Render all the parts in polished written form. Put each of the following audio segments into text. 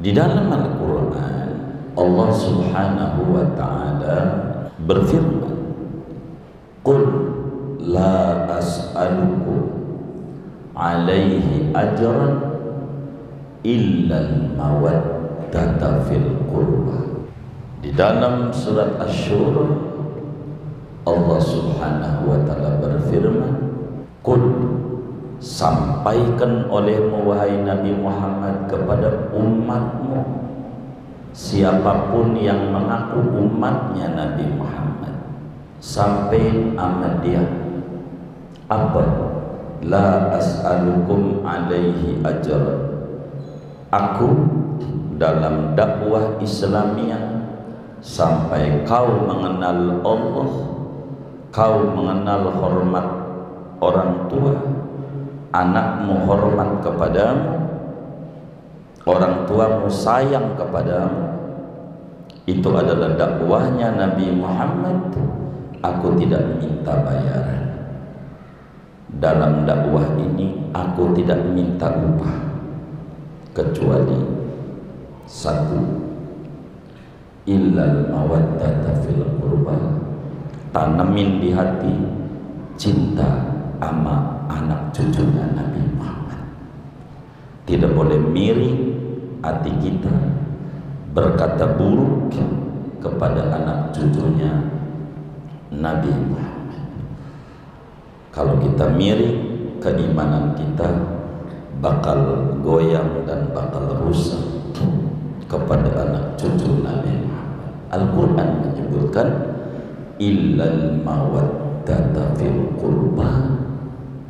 Di dalam Al-Quran Allah Subhanahu wa ta'ala berfirman, Qul la as'alukum alaihi ajran illal mawaddata fil qurba. Di dalam surat Asy-Syura Allah Subhanahu wa ta'ala berfirman, Qul, sampaikan olehmu wahai Nabi Muhammad kepada umatmu, siapapun yang mengaku umatnya Nabi Muhammad, sampai amat dia apa? La as'alukum alaihi ajran. Aku dalam dakwah Islamiyah sampai kau mengenal Allah, kau mengenal hormat orang tua, anakmu hormat kepadamu, orang tuamu sayang kepadamu, itu adalah dakwahnya Nabi Muhammad. Aku tidak minta bayaran. Dalam dakwah ini aku tidak minta upah, kecuali satu, illal mawaddata fil qurba, tanamin di hati cinta sama anak cucunya Nabi Muhammad. Tidak boleh miring hati kita berkata buruk kepada anak cucunya Nabi Muhammad. Kalau kita miring, keimanan kita bakal goyang dan bakal rusak kepada anak cucu Nabi Muhammad. Al-Quran menyebutkan illal mawaddata fil qurba,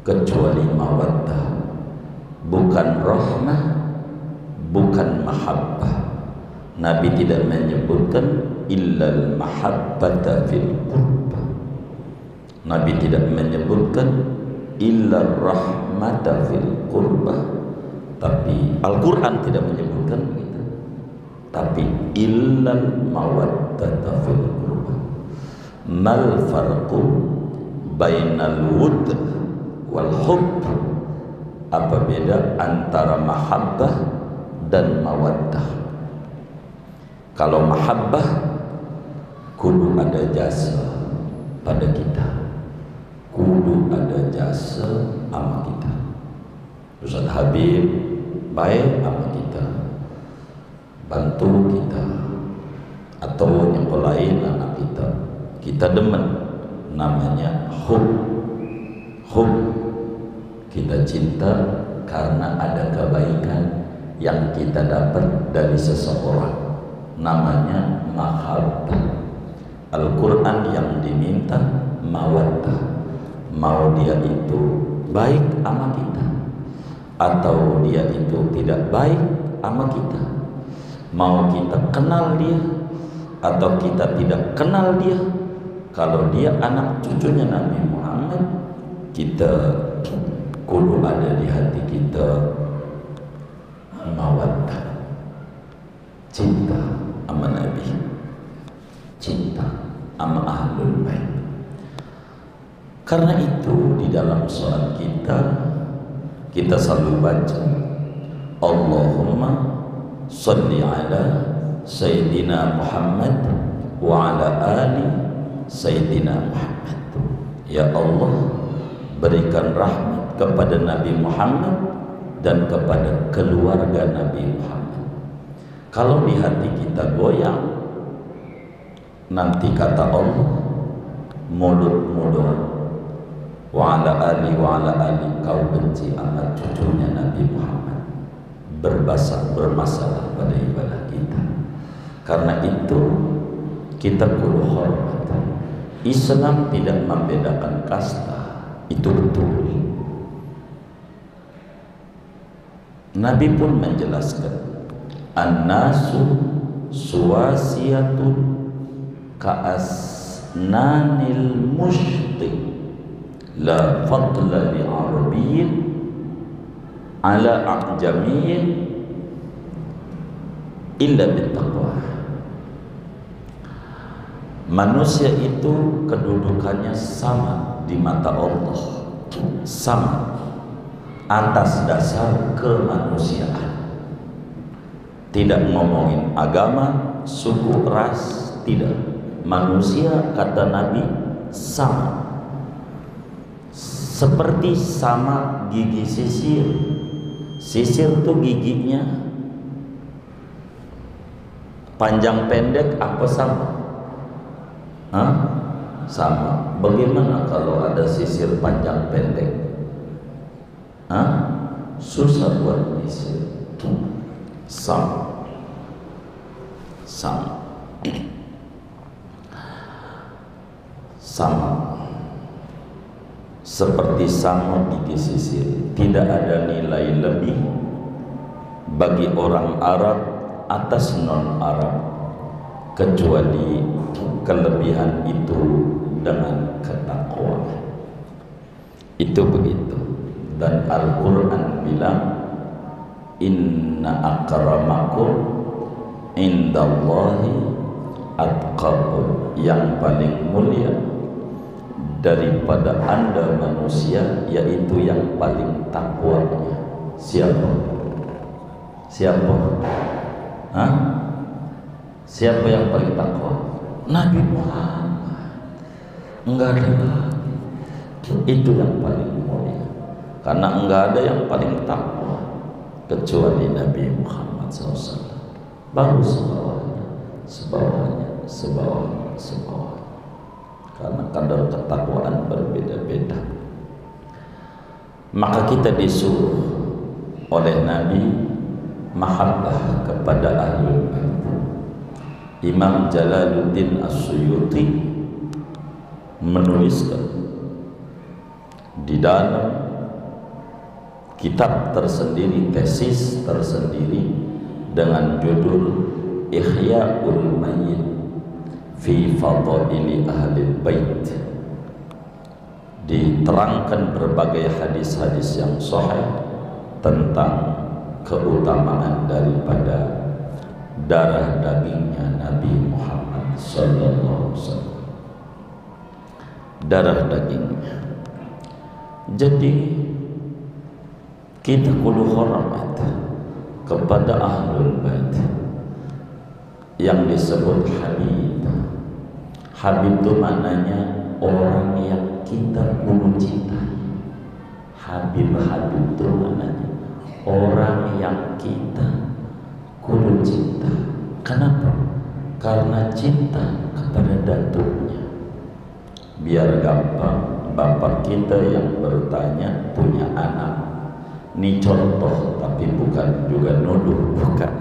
kecuali mawaddah, bukan rahmah, bukan mahabbah. Nabi tidak menyebutkan illal mahabbata fil qurba. Nabi tidak menyebutkan illar rahmata fil qurba. Tapi Al-Quran tidak menyebutkan begitu. Tapi illal mawaddata fil qurba. Mal farqu bainal wudd wal hubb. Apa beda antara mahabbah dan mawaddah? Kalau mahabbah kudu ada jasa pada kita, kudu ada jasa sama kita. Ustaz Habib baik sama kita, bantu kita, atau yang lain anak kita, kita demen, namanya hub. Kita cinta karena ada kebaikan yang kita dapat dari seseorang, namanya mahabbah. Al-Quran yang diminta mawaddah, mau dia itu baik sama kita atau dia itu tidak baik sama kita, mau kita kenal dia atau kita tidak kenal dia, kalau dia anak cucunya Nabi Muhammad, kita kudu ada di hati kita mawaddah, cinta sama Nabi, cinta sama ahlul bait. Karena itu di dalam salat kita selalu baca Allahumma sholli ala Sayyidina Muhammad wa ala ali Sayyidina Muhammad. Ya Allah, berikan rahmat kepada Nabi Muhammad dan kepada keluarga Nabi Muhammad. Kalau di hati kita goyang, nanti kata Allah, mulutmu doang, wa ala ali kau benci amat cucunya Nabi Muhammad, bermasalah pada ibadah kita. Karena itu kita kudu hormat. Islam tidak membedakan kasta, itu betul. Nabi pun menjelaskan, an-nasu suwasiyatun ka'asnanil mushti la fadla li arabiyyin ala a'jamiyyin illa bittaqwa. Manusia itu kedudukannya sama di mata Allah, sama atas dasar kemanusiaan. tidak ngomongin agama, suku, ras, tidak. Manusia, kata Nabi, sama. Seperti sama gigi sisir. Sisir tuh giginya panjang pendek apa sama? Hah? Sama. Bagaimana kalau ada sisir panjang pendek? Hah? Susah buat sisir. Sama. Seperti sama gigi sisir. Tidak ada nilai lebih bagi orang Arab atas non-Arab kecuali kelebihan itu dengan ketakwaan. Itu begitu. Dan Al-Quran bilang, inna akramakum indallahi atqakum, yang paling mulia daripada anda manusia yaitu yang paling takwanya. Siapa? Hah? Siapa yang paling takwa? Nabi Muhammad. Enggak ada lagi. Itu yang paling mulia. Karena enggak ada yang paling takwa kecuali Nabi Muhammad SAW. Baru sebawahnya. Karena kadar ketakwaan berbeda-beda. Maka kita disuruh oleh Nabi mahabbah kepada ahlul bait. Imam Jalaluddin As-Suyuti menuliskan di dalam kitab tersendiri, tesis tersendiri dengan judul Ihya'ul Mayyit fi Fadaili Ahlil Bait. Diterangkan berbagai hadis-hadis yang sahih tentang keutamaan daripada darah dagingnya Nabi Muhammad sallallahu alaihi wasallam. Darah dagingnya. Jadi kita kudu hormat kepada ahlul bait yang disebut Habib. Habib itu maknanya orang yang kita kudu cintai. Habib itu maknanya orang yang kita kudu cinta. Kenapa? Karena cinta kepada datuknya. Biar gampang, bapak kita yang bertanya punya anak. Ini contoh, tapi bukan juga nuduh, bukan.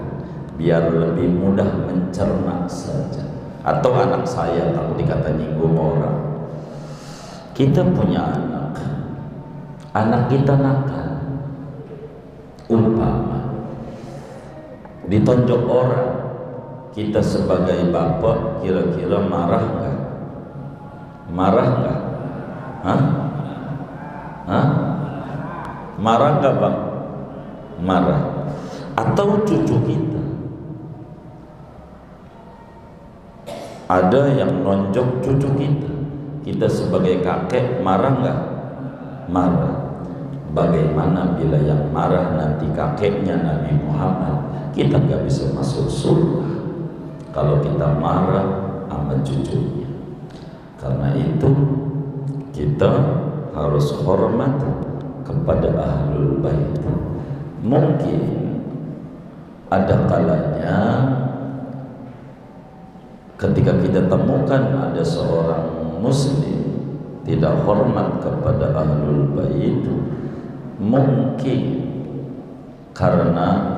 Biar lebih mudah mencerna saja. Atau anak saya takut dikata nyinggung orang. Kita punya anak. Anak kita nakal. Umpama ditonjok orang, kita sebagai bapak kira-kira marah nggak? Marah nggak? Hah? Marah nggak bang? Marah. Atau cucu kita, ada yang nonjok cucu kita sebagai kakek marah nggak? Marah. Bagaimana bila yang marah nanti kakeknya Nabi Muhammad? Kita nggak bisa masuk surga kalau kita marah sama cucunya. Karena itu kita harus hormat kepada ahlul bait. Mungkin ada kalanya ketika kita temukan ada seorang muslim tidak hormat kepada ahlul bait, mungkin karena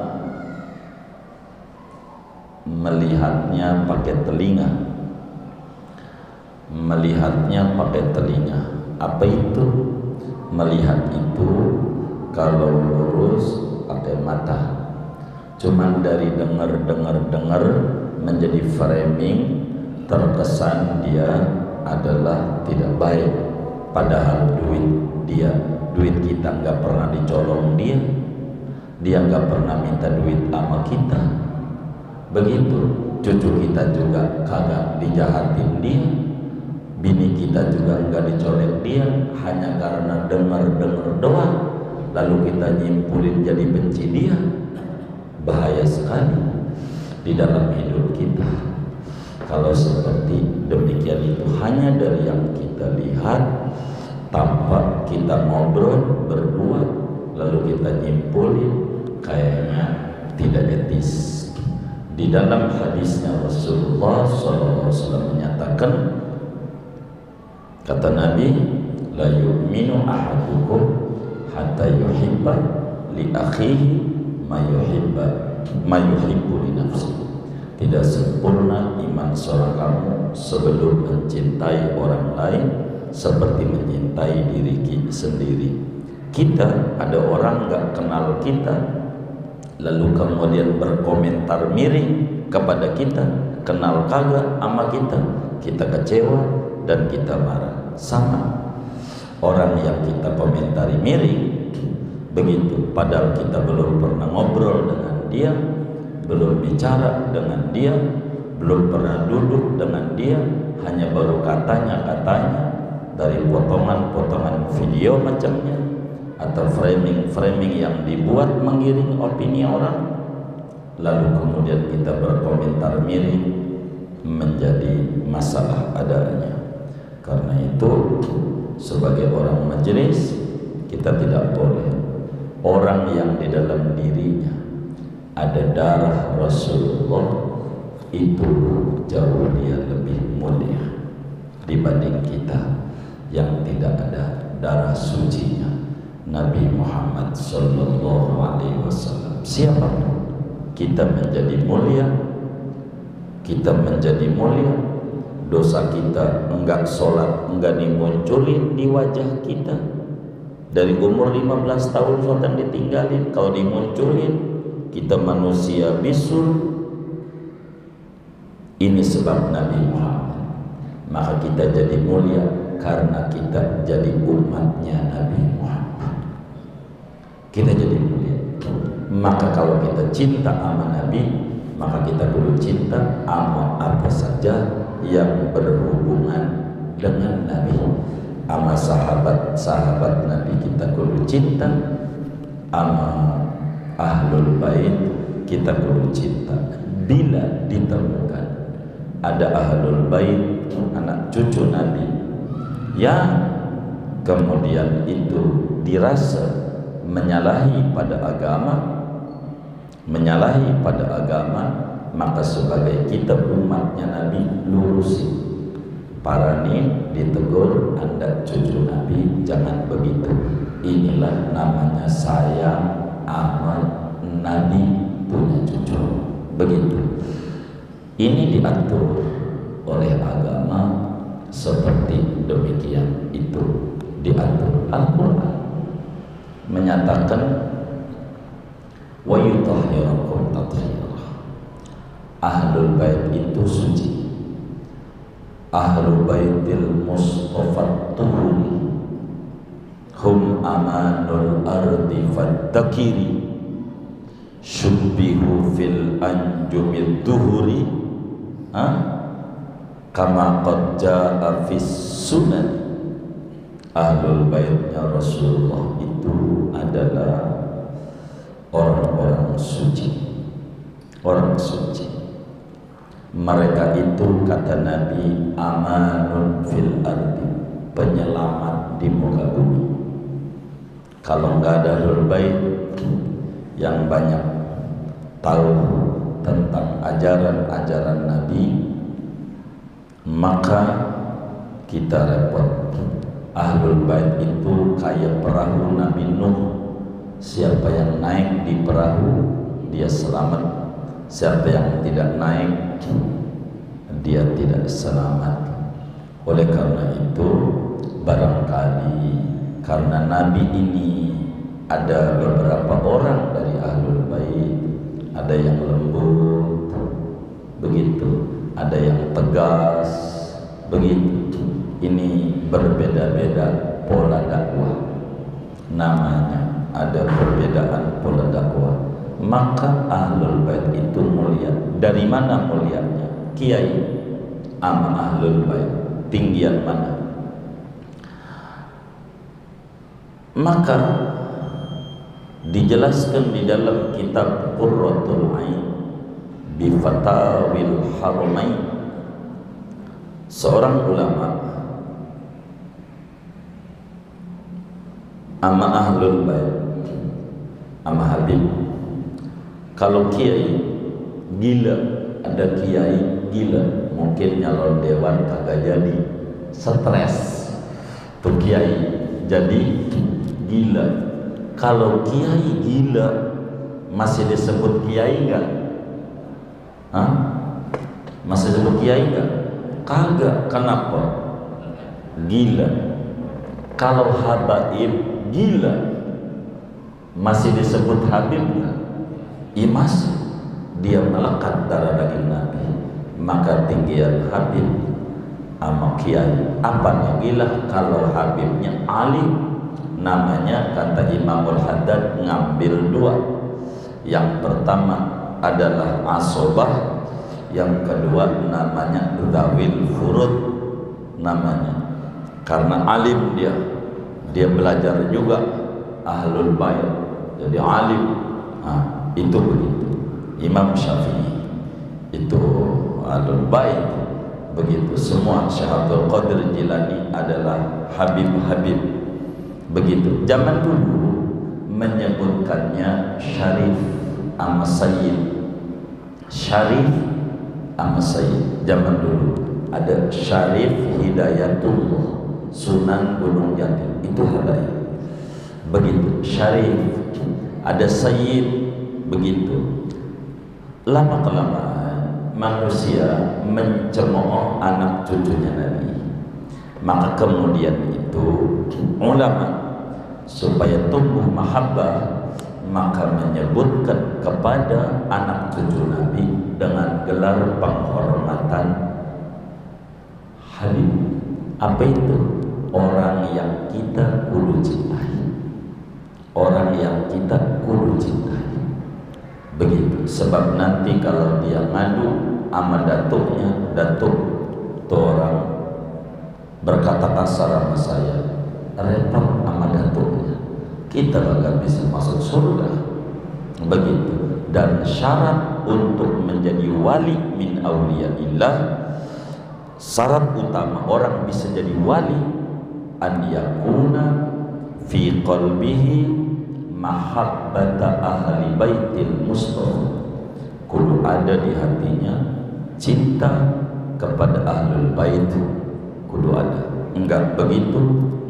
melihatnya pakai telinga. Apa itu? Melihat itu kalau lurus pakai mata. Cuman dari dengar menjadi framing, terkesan dia adalah tidak baik. Padahal duit kita nggak pernah dicolong dia nggak pernah minta duit sama kita. Begitu cucu kita juga kagak dijahatin dia, bini kita juga nggak dicolek dia, hanya karena dengar doang lalu kita nyimpulin jadi benci dia. Bahaya sekali. di dalam hidup kita. Kalau seperti demikian itu hanya dari yang kita lihat, tanpa kita ngobrol berdua lalu kita nyimpulin, kayaknya tidak etis. Di dalam hadisnya Rasulullah SAW menyatakan, kata Nabi, la yu'minu ahadukum hatta yuhibba li akhihi ma yuhibbu li nafsihi. Tidak sempurna iman seorang kamu sebelum mencintai orang lain seperti mencintai diri sendiri. Kita, ada orang gak kenal kita lalu kemudian berkomentar miring kepada kita, kenal kagak sama kita kecewa dan kita marah. Sama orang yang kita komentari miring begitu, padahal kita belum pernah ngobrol dengan dia, belum bicara dengan dia, belum pernah duduk dengan dia, hanya baru katanya dari potongan-potongan video macamnya atau framing yang dibuat mengiring opini orang, lalu kemudian kita berkomentar miring, menjadi masalah adanya. Karena itu sebagai orang majelis kita tidak boleh orang yang di dalam dirinya ada darah Rasulullah itu jauh dia lebih mulia dibanding kita yang tidak ada darah sucinya Nabi Muhammad sallallahu alaihi wasallam. Siapapun kita menjadi mulia, dosa kita enggak sholat, enggak dimunculin di wajah kita. Dari umur 15 tahun sholat ditinggalin, kalau dimunculin kita manusia bisul. Ini sebab Nabi Muhammad. Maka kita jadi mulia karena kita jadi umatnya Nabi Muhammad. Kita jadi mulia. Maka kalau kita cinta sama Nabi, maka kita perlu cinta sama apa saja yang berhubungan dengan Nabi. Sama sahabat Nabi kita perlu cinta, sama ahlul bait kita perlu cinta. Bila ditemukan ada ahlul bait, anak cucu Nabi yang kemudian itu dirasa menyalahi pada agama, maka sebagai kita umatnya Nabi lurusin. Para nih ditegur, Anda cucu Nabi jangan begitu. Inilah namanya sayang amal Nabi punya cucu. Begitu. Ini diatur oleh agama seperti demikian, itu diatur. Al-Quran menyatakan wa yutahhirakum tathira. Ahlul bait itu suci. Ahlul baitil Mustafa tuhuri hum amanul ardi faddakiri syubbihu fil anjumid duhuri kama qad ja'a fis sunan. Ahlul baitnya Rasulullah itu adalah orang-orang suci, orang suci. Mereka itu kata Nabi amanun fil ardi, penyelamat di muka bumi. Kalau enggak ada ahlul bait yang banyak tahu tentang ajaran-ajaran Nabi, maka kita repot. Ahlul bait itu kayak perahu Nabi Nuh. Siapa yang naik di perahu dia selamat, siapa yang tidak naik dia tidak selamat. Oleh karena itu barangkali karena Nabi ini ada beberapa orang dari ahlul bait, ada yang lembut begitu, ada yang tegas begitu. Ini berbeda-beda pola dakwah, namanya ada perbedaan pola dakwah. Maka ahlul bait itu mulia. Dari mana mulianya? Kiai ama ahlul bait tinggian mana? Maka dijelaskan di dalam kitab Qurratul Ain bi fatawil haramain, seorang ulama ama ahlul bait ama Habib. Kalau kiai gila, ada kiai gila, mungkin nyalon dewan kagak jadi, stres tuh kiai jadi gila. Kalau kiai gila masih disebut kiai enggak? Hah? Masih disebut kiai enggak? Kagak. Kenapa? Gila. Kalau habaib gila masih disebut habib enggak? Iya masih. Dia melekat darah daging Nabi. Maka tinggian habib sama kiai apa yang gila? Kalau habibnya alim, namanya kata Imamul Haddad ngambil dua. Yang pertama adalah asobah, yang kedua namanya zawil furud namanya. Karena alim dia belajar juga ahlul bait, jadi alim. Nah, itu begitu. Imam Syafi'i itu ahlul bait, begitu semua. Syekh Abdul Qadir Jilani adalah habib-habib, begitu. Zaman dulu menyebutkannya syarif ama sayyid, syarif ama sayyid. Zaman dulu ada Syarif Hidayatullah Sunan Gunung Jati, itu habaib, begitu. Syarif, ada sayyid, begitu. Lama kelamaan manusia mencemooh anak cucunya Nabi, maka kemudian itu ulama supaya tumbuh mahabbah maka menyebutkan kepada anak cucu Nabi dengan gelar penghormatan Habib. Apa itu? Orang yang kita kudu cintai, orang yang kita kudu cintai, begitu. Sebab nanti kalau dia ngadu sama datuknya, datuk tuh orang berkata kasar sama saya, repot sama datuknya, kita gak bisa masuk surga, begitu. Dan syarat untuk menjadi wali min auliyaillah, syarat utama orang bisa jadi wali, an yakuna fi qalbihi mahabbata ahli baitil mustafa, kudu ada di hatinya cinta kepada ahlul bait, kudu ada. Enggak begitu,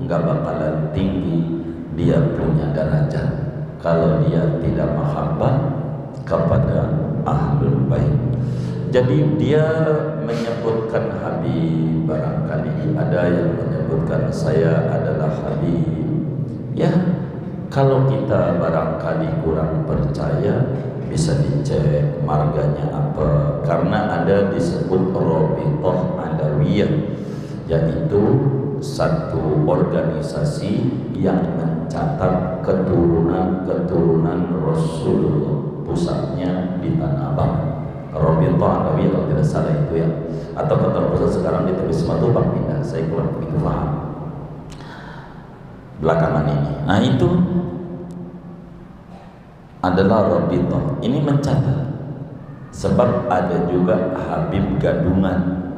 enggak bakalan tinggi dia punya derajat kalau dia tidak mahabbah kepada ahlul bait. Jadi dia menyebutkan Habib, barangkali ada yang menyebutkan saya adalah Habib. Ya, kalau kita barangkali kurang percaya, bisa dicek marganya apa. Karena ada disebut Rabithah Alawiyah, yaitu satu organisasi yang mencatat keturunan Rasulullah, pusatnya di Tanah Abang. Rabithah Alawiyah kalau tidak salah itu ya, atau kantor pusat sekarang di Tepi Sematubang pindah, saya kurang begitu paham belakangan ini. Nah itu adalah Rabithah, ini mencatat. Sebab ada juga Habib gadungan,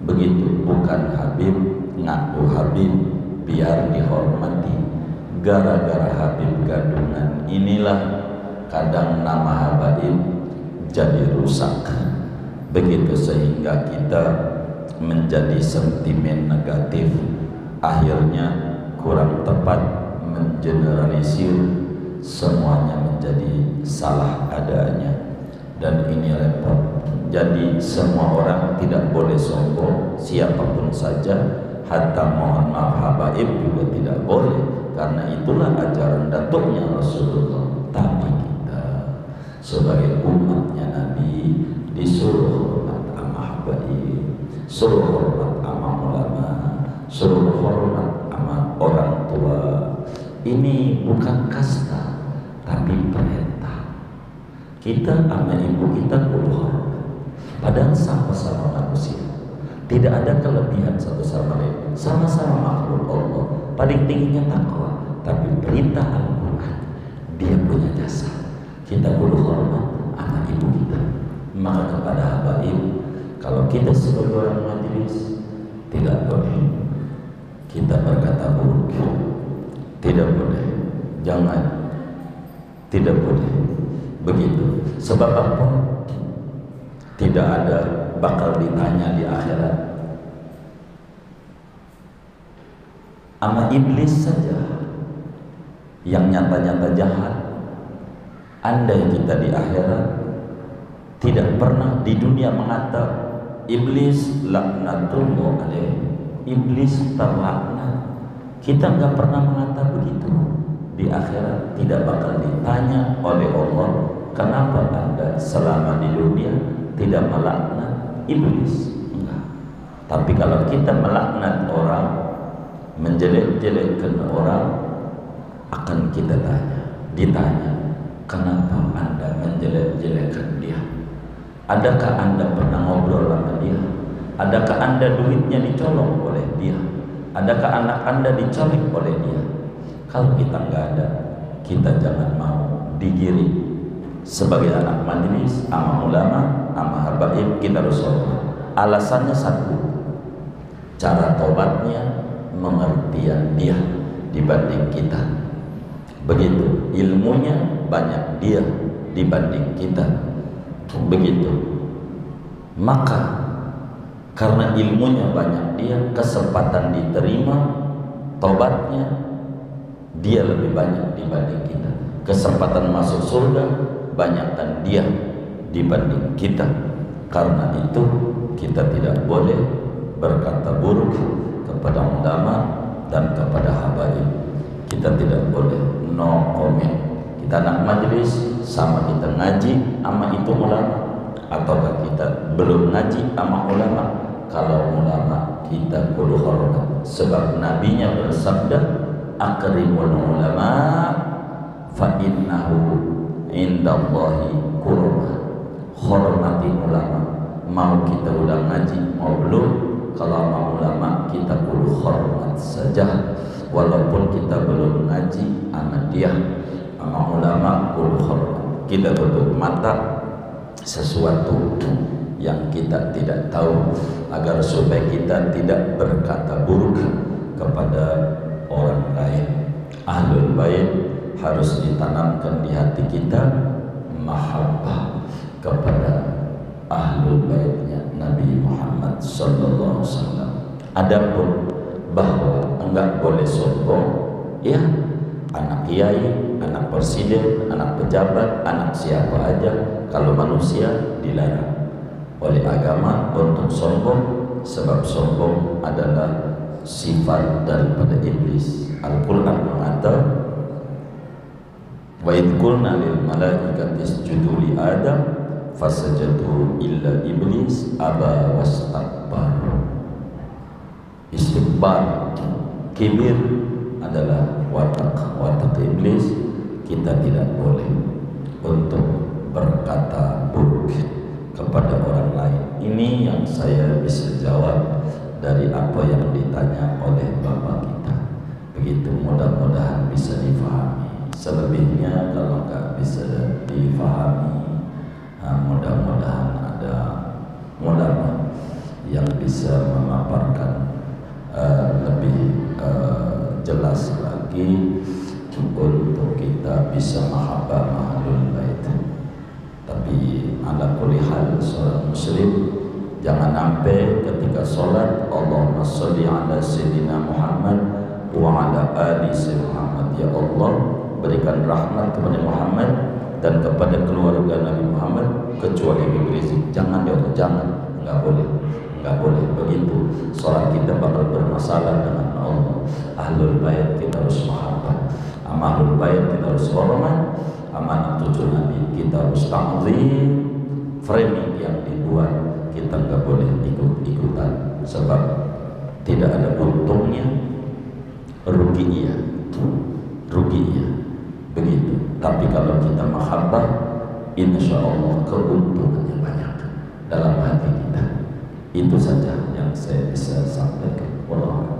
begitu, bukan Habib ngaku Habib biar dihormati. Gara-gara Habib gadungan inilah kadang nama habaib jadi rusak, begitu, sehingga kita menjadi sentimen negatif, akhirnya kurang tepat mengeneralisir, semuanya menjadi salah adanya, dan ini repot. Jadi semua orang tidak boleh sombong, siapapun saja, hatta mohon maaf habaib juga tidak boleh, karena itulah ajaran datuknya Rasulullah. Tapi kita sebagai umatnya Nabi disuruh hormat sama habaib, suruh hormat sama ulama, suruh hormat sama orang tua. Ini bukan kasta, tapi perintah. Kita sama ibu kita kudu hormat, padahal sama-sama manusia, tidak ada kelebihan satu sama lain, sama-sama makhluk Allah. Paling tingginya takwa, tapi perintah Al-Quran, dia punya jasa. Kita kudu hormat sama ibu kita, Maka kepada habaib, kalau kita sebagai orang majelis tidak boleh kita berkata buruk, tidak boleh, jangan, tidak boleh begitu. Sebab apa? Tidak ada bakal ditanya di akhirat. Sama iblis saja yang nyata-nyata jahat, andai kita di akhirat tidak pernah di dunia mengatakan iblis laknatullah alaih, iblis terlaknat, kita nggak pernah mengatakan begitu. Di akhirat tidak bakal ditanya oleh Allah, kenapa Anda selama di dunia tidak melaknat iblis? Enggak. Tapi kalau kita melaknat orang, menjelek-jelekkan orang, akan kita ditanya, kenapa Anda menjelek-jelekkan dia? Adakah Anda pernah ngobrol sama dia? Adakah Anda duitnya dicolong oleh dia? Adakah anak Anda dicolek oleh dia? Kalau kita nggak ada, kita jangan mau digiring. Sebagai anak majelis, sama ulama, sama habaib, kita harus sholat. Alasannya satu, cara tobatnya, pengertian dia dibanding kita. Begitu, ilmunya banyak dia dibanding kita. Begitu, maka karena ilmunya banyak dia, kesempatan diterima tobatnya dia lebih banyak dibanding kita. Kesempatan masuk surga banyakkan dia dibanding kita. Karena itu kita tidak boleh berkata buruk kepada ulama dan kepada habaib. Kita tidak boleh no comment. Kita anak majelis, sama kita ngaji sama itu ulama, ataukah kita belum ngaji sama ulama? Kalau ulama kita kudu hormat, sebab nabinya bersabda, akrimul ulama fa innahu indallahi kurma. Hormati ulama. Mau kita udah ngaji mau belum, kalau mau ulama kita kudu hormat saja, walaupun kita belum ngaji sama dia. Sama ulama kudu hormat. Kita tutup mata sesuatu yang kita tidak tahu, agar supaya kita tidak berkata buruk kepada orang lain. Ahlul bait harus ditanamkan di hati kita mahabbah kepada ahlul baitnya Nabi Muhammad sallallahu alaihi wasallam. Adapun bahwa enggak boleh sombong, ya anak kiai, anak presiden, anak pejabat, anak siapa aja, kalau manusia dilarang oleh agama untuk sombong, sebab sombong adalah sifat daripada iblis. Al-Quran mengatakan, wa idh qulna lil malaikati isjudu li Adam fasajadu illa iblis aba wastakbar. Istikbar, kibir adalah watak iblis. Kita tidak boleh untuk berkata buruk kepada orang lain. Ini yang saya bisa jawab dari apa yang ditanya oleh Bapak kita. Begitu, mudah-mudahan bisa difahami. Selebihnya kalau nggak bisa difahami, mudah-mudahan ada ulama yang bisa memaparkan lebih jelas lagi untuk kita bisa mahabbah ahlul bait. Tapi ala kulli hal, seorang muslim jangan sampai ketika sholat Allahumma sholli ala sayyidina Muhammad wa ala ali sayyidina Muhammad, ya Allah berikan rahmat kepada Muhammad dan kepada keluarga Nabi Muhammad kecuali Habib Rizik. Jangan, ya Allah, jangan, nggak boleh, nggak boleh begitu. Sholat kita bakal bermasalah dengan Allah. Ahlul bait kita harus mahabbah, ahlul bait kita harus hormat, amanah cucu Nabi kita harus ta'zim. Framing yang dibuat kita nggak boleh ikut-ikutan, sebab tidak ada untungnya, ruginya begitu. Tapi kalau kita mahabbah, insya Allah keuntungannya banyak dalam hati kita. Itu saja yang saya bisa sampaikan. Wallahu